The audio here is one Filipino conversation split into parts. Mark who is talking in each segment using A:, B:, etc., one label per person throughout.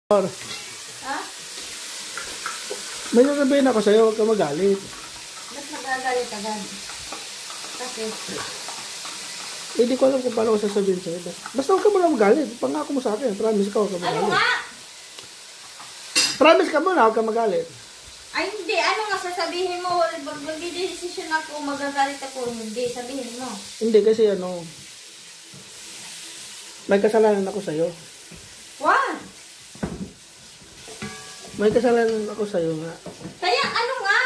A: Ha?
B: May sasabihin ako sa'yo, huwag ka magalit.
A: Ba't magagalit agad? Kasi,
B: Hindi ko alam kung paano ko sasabihin sa'yo. Basta huwag ka muna magalit. Pangako mo sa akin. Promise ka, huwag ka magalit.
A: ano nga?
B: Promise ka muna, huwag ka magalit.
A: Ay, hindi. Ano nga sasabihin mo? Mag-decision ako, magagalit ako. Hindi, sabihin mo.
B: Hindi kasi may kasalanan ako sa'yo.
A: What?
B: May kasalanan ako sa'yo nga.
A: Kaya, ano nga?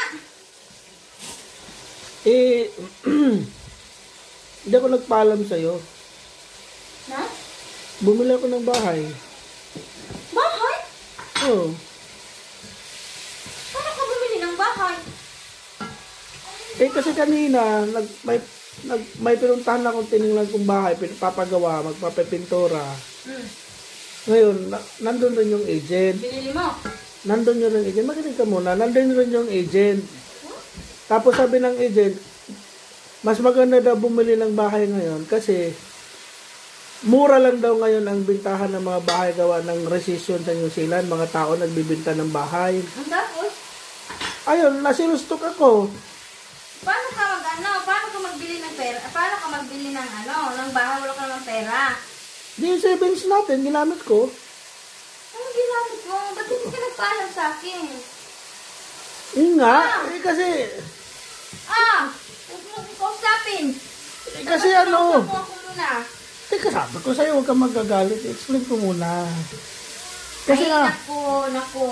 B: Hindi ako nagpaalam sa'yo.
A: Na?
B: Bumili ako ng bahay.
A: Bahay?
B: Oo.
A: Paano ka bumili ng bahay?
B: Kasi kanina, may pinuntahan akong tinignan kong bahay, papagawa, magpapipintura. Ngayon, nandun rin yung agent.
A: Binili mo?
B: Nandun yung agent. Makinig ka muna. Nandun rin yung agent. Tapos sabi ng agent, mas maganda daw bumili ng bahay ngayon kasi mura lang daw ngayon ang bintahan ng mga bahay gawa ng resisyon sa New Zealand. Mga tao nagbibinta ng bahay.
A: Ang tapos?
B: Ayun, nasilustok ako.
A: Paano ka magbili ng pera? Paano ka magbili ng ng bahay? Wala ka naman pera.
B: Di yung savings natin, ginamit ko.
A: Ano ginamit mo? Ba't hindi ka nagpaalam sa akin?
B: Yun nga, kasi
A: Huwag mo kausapin.
B: kasi
A: Kausap mo ako muna.
B: teka, sabi ko sa'yo, huwag kang magagalit. Explain ko muna. Kasi
A: Ay, naku.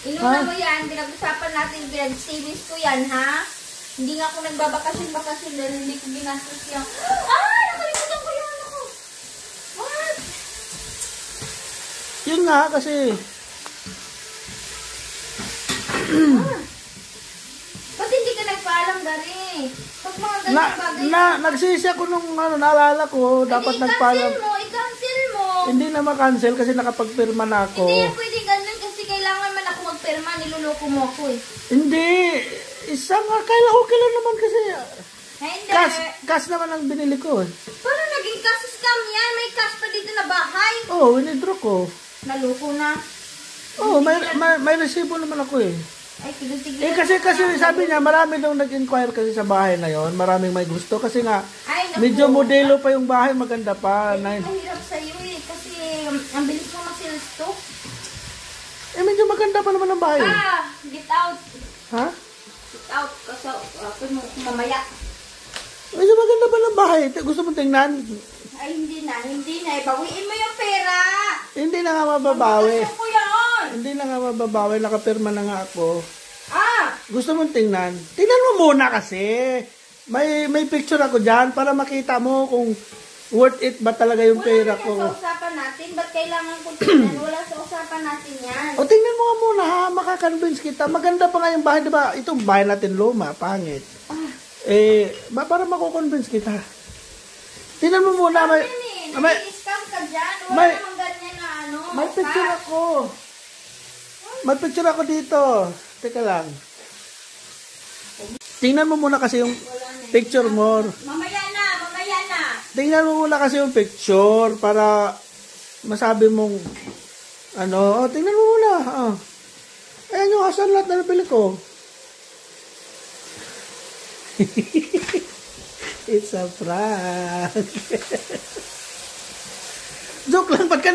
A: Inuna mo yan, pinag-usapan natin, pinag-savings ko yan, ha? Hindi nga ako nagbabakasyon dahil hindi ko ginastos yan. Nakalimutan ko yan ako. What?
B: yun nga, kasi
A: Ba't hindi ka nagpaalam, Dari? Pag mga ganyan bagay.
B: nagsisi ako nung naalala ko, dapat nagpaalam.
A: I-cancel mo.
B: Hindi na ma-cancel kasi nakapagpirma na ako.
A: Hindi yan pwede ganun kasi kailangan man ako magpirma, niluloko mo ako eh.
B: Hindi. Isa nga, okay lang naman kasi.
A: Hindi.
B: Cash naman ang binili ko eh.
A: Paano naging cash scam yan? May cash pa dito na bahay.
B: Oo, winidraw ko.
A: Naloko na.
B: Oo, may resibo naman ako eh.
A: Ay, tigil-tigil.
B: Kasi sabi niya, marami daw nag-inquire kasi sa bahay na yon. Maraming may gusto. Kasi nga,
A: Ay, naku.
B: medyo modelo pa yung bahay, maganda pa.
A: Mahirap sa'yo eh. Kasi ang bilis mo ma-sales to.
B: Medyo maganda pa naman ang bahay.
A: Get out.
B: Ha?
A: Get out. Kasi mamaya.
B: Medyo maganda pa ng bahay. Gusto mo tingnan?
A: Ay, hindi na. Bawiin mo yung pera.
B: Hindi na nga mababawi.
A: Pagkasya ko yan.
B: Hindi na nga mababawi. Nakapirma na nga ako. Gusto mong tingnan? Tingnan mo muna kasi. May picture ako dyan para makita mo kung worth it ba talaga yung pera ko.
A: Wala sa usapan natin. Ba't kailangan ko tingnan? Wala sa usapan natin yan.
B: O tingnan mo nga muna ha. Makakonvince kita. Maganda pa nga yung bahay. Diba? Itong bahay natin luma. Pangit. Para makukonvince kita. Tingnan mo muna.
A: Nag-i-scam ka dyan. Wala namang ganyan na
B: May picture ako. May picture ako dito. Teka lang. Tingnan mo muna kasi yung picture mo.
A: Mamaya na.
B: Tingnan mo muna kasi yung picture para masabi mong tingnan mo muna. Ayan yung hasan lahat na napili ko. It's a prank. Joke lang, pagka